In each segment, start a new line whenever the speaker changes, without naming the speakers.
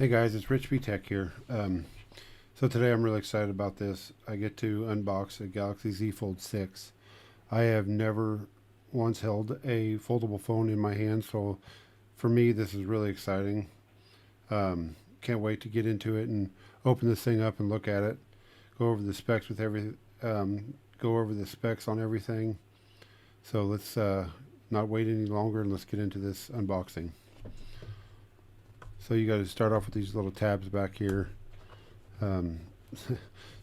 Hey guys, it's Rich B Tech here. So today I'm really excited about this. I get to unbox a Galaxy Z Fold 6. I have never once held a foldable phone in my hand, so for me this is really exciting. Can't wait to get into it and open this thing up and look at it. Go over the specs with go over the specs on everything. So let's not wait any longer and let's get into this unboxing. So you got to start off with these little tabs back here. Um,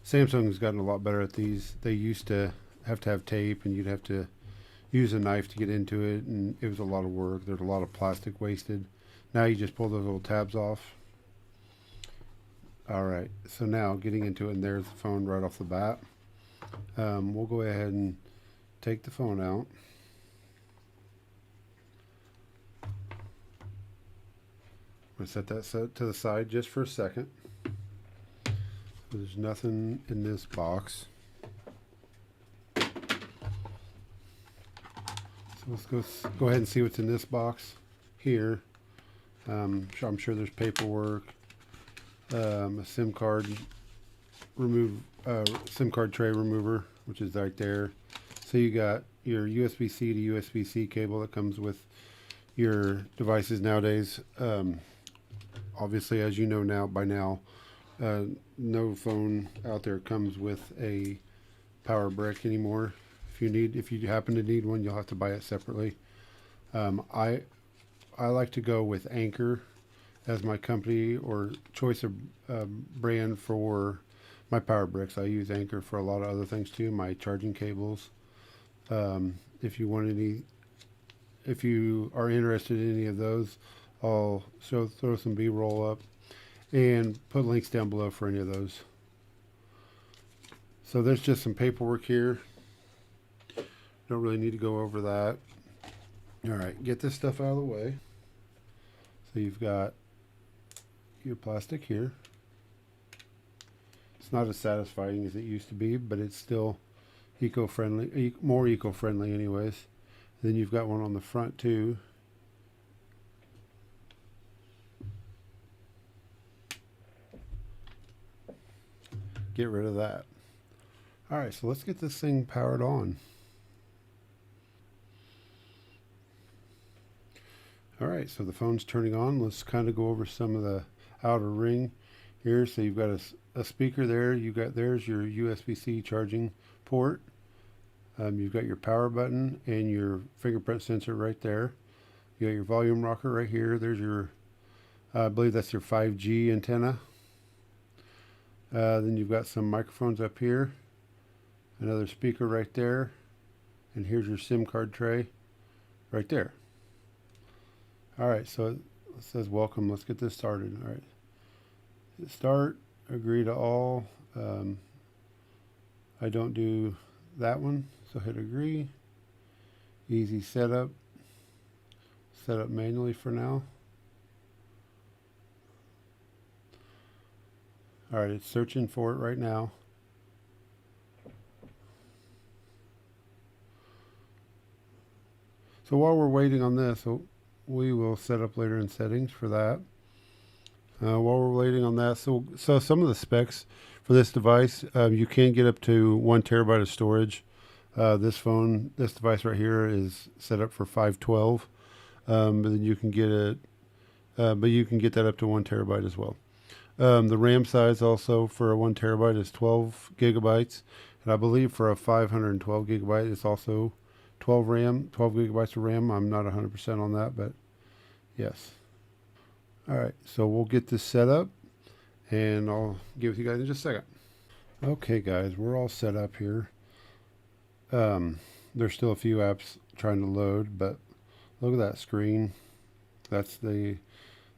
Samsung's gotten a lot better at these. They used to have tape, and you'd have to use a knife to get into it, and it was a lot of work. There's a lot of plastic wasted. Now you just pull those little tabs off. All right, so now getting into it, and there's the phone right off the bat. We'll go ahead and take the phone out. I'm going to set that to the side just for a second. There's nothing in this box. So let's go ahead and see what's in this box here. I'm sure there's paperwork, a SIM card SIM card tray remover, which is right there. So you got your USB-C to USB-C cable that comes with your devices nowadays. Obviously, as you know by now, no phone out there comes with a power brick anymore. If you happen to need one, you'll have to buy it separately. I like to go with Anchor as my company or choice of brand for my power bricks. I use Anchor for a lot of other things too. My charging cables. If you are interested in any of those, I'll throw some B-roll up and put links down below for any of those. So there's just some paperwork here. Don't really need to go over that. All right, get this stuff out of the way. So you've got your plastic here. It's not as satisfying as it used to be, but it's still eco-friendly, more eco-friendly anyways. Then you've got one on the front too. Get rid of that. All right, so let's get this thing powered on. All right, so the phone's turning on. Let's kind of go over some of the outer ring here. So you've got a speaker there. There's your USB-C charging port. You've got your power button and your fingerprint sensor right there. You got your volume rocker right here. There's your, I believe that's your 5G antenna. Then you've got some microphones up here, another speaker right there, and here's your SIM card tray right there. All right, so it says welcome. Let's get this started. All right, hit start, agree to all. I don't do that one, so hit agree. Easy setup. Set up manually for now. All right, it's searching for it right now. So while we're waiting on this, we will set up later in settings for that. While we're waiting on that, so some of the specs for this device, you can get up to 1 terabyte of storage. This device right here is set up for 512, but then you can get it, but you can get that up to 1 terabyte as well. The RAM size also for a 1 terabyte is 12 gigabytes, and I believe for a 512 gigabyte it's also 12 gigabytes of RAM. I'm not 100% on that, but yes. All right, so we'll get this set up, and I'll get with you guys in just a second. Okay, guys, we're all set up here. There's still a few apps trying to load, but look at that screen. That's the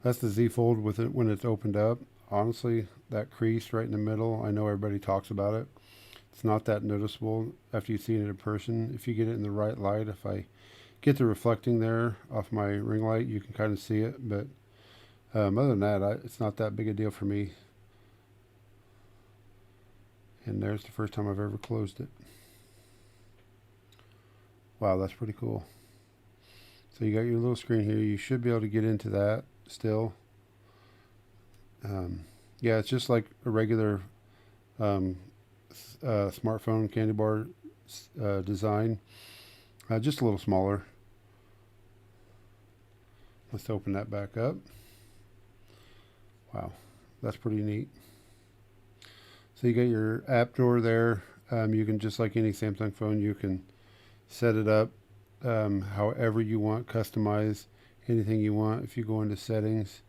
Z Fold with it when it's opened up. Honestly, that crease right in the middle, I know everybody talks about it. It's not that noticeable after you see it in person. If you get it in the right light, if I get the reflecting there off my ring light, you can kind of see it. But other than that, it's not that big a deal for me. And there's the first time I've ever closed it. Wow, that's pretty cool. So you got your little screen here. You should be able to get into that still. Yeah, it's just like a regular um, smartphone candy bar design, just a little smaller. Let's open that back up. Wow, that's pretty neat. So you got your app drawer there. You can, just like any Samsung phone, you can set it up however you want, customize anything you want. If you go into settings,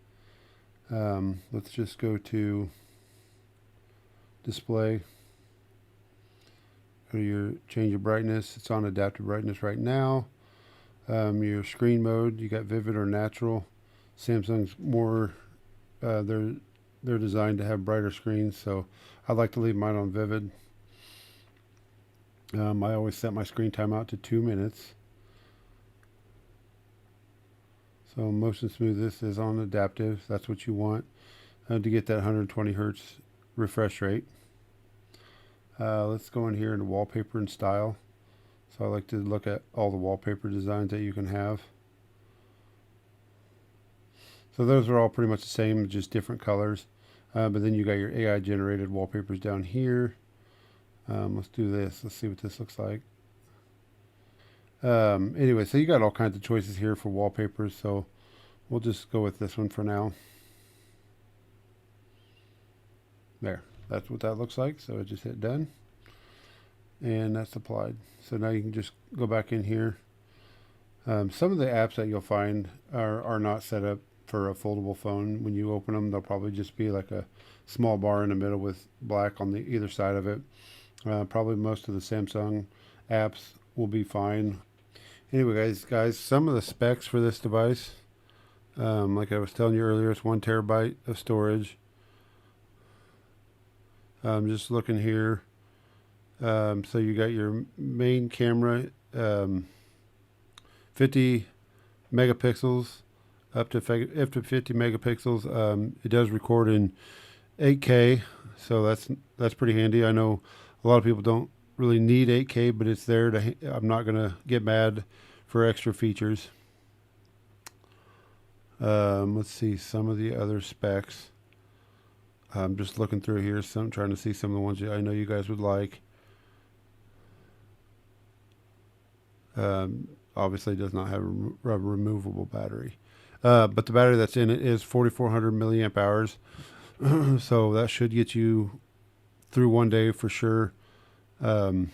let's just go to display. Go to your change your brightness. It's on adaptive brightness right now. Your screen mode, you got vivid or natural. Samsung's more they're designed to have brighter screens, so I like to leave mine on vivid. I always set my screen time out to 2 minutes. So motion smoothness is on adaptive. That's what you want to get that 120 hertz refresh rate. Let's go in here into wallpaper and style. So I like to look at all the wallpaper designs that you can have. So those are all pretty much the same, just different colors. But then you got your AI generated wallpapers down here. Let's do this. Let's see what this looks like. Anyway, so you got all kinds of choices here for wallpapers. So we'll just go with this one for now. There, that's what that looks like. So I just hit done. And that's applied. So now you can just go back in here. Some of the apps that you'll find are not set up for a foldable phone. When you open them, they'll probably just be like a small bar in the middle with black on the either side of it. Probably most of the Samsung apps will be fine. Anyway, guys, some of the specs for this device, like I was telling you earlier, it's 1 terabyte of storage. Just looking here. So you got your main camera, 50 megapixels, up to 50 megapixels. It does record in 8K, so that's pretty handy. I know a lot of people don't really need 8K, but it's there to. I'm not gonna get mad for extra features. Let's see some of the other specs. I'm just looking through here, trying to see some of the ones I know you guys would like. Obviously, it does not have a removable battery, but the battery that's in it is 4,400 milliamp hours, so that should get you through one day for sure. Does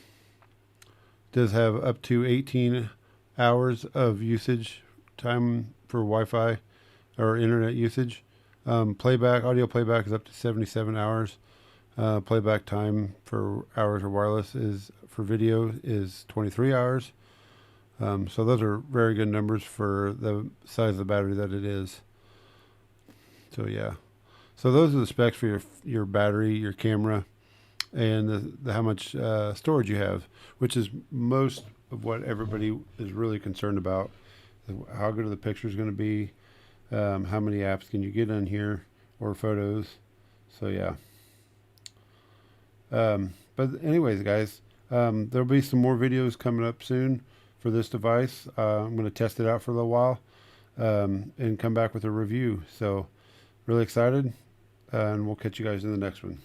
have up to 18 hours of usage time for Wi-Fi or internet usage. Audio playback is up to 77 hours. Playback time for hours or wireless is for video is 23 hours. So those are very good numbers for the size of the battery that it is. So yeah, so those are the specs for your battery, your camera, and the how much storage you have, which is most of what everybody is really concerned about. How good are the pictures going to be? How many apps can you get on here or photos? So yeah. But anyways, guys, there'll be some more videos coming up soon for this device. I'm going to test it out for a little while and come back with a review. So really excited, and we'll catch you guys in the next one.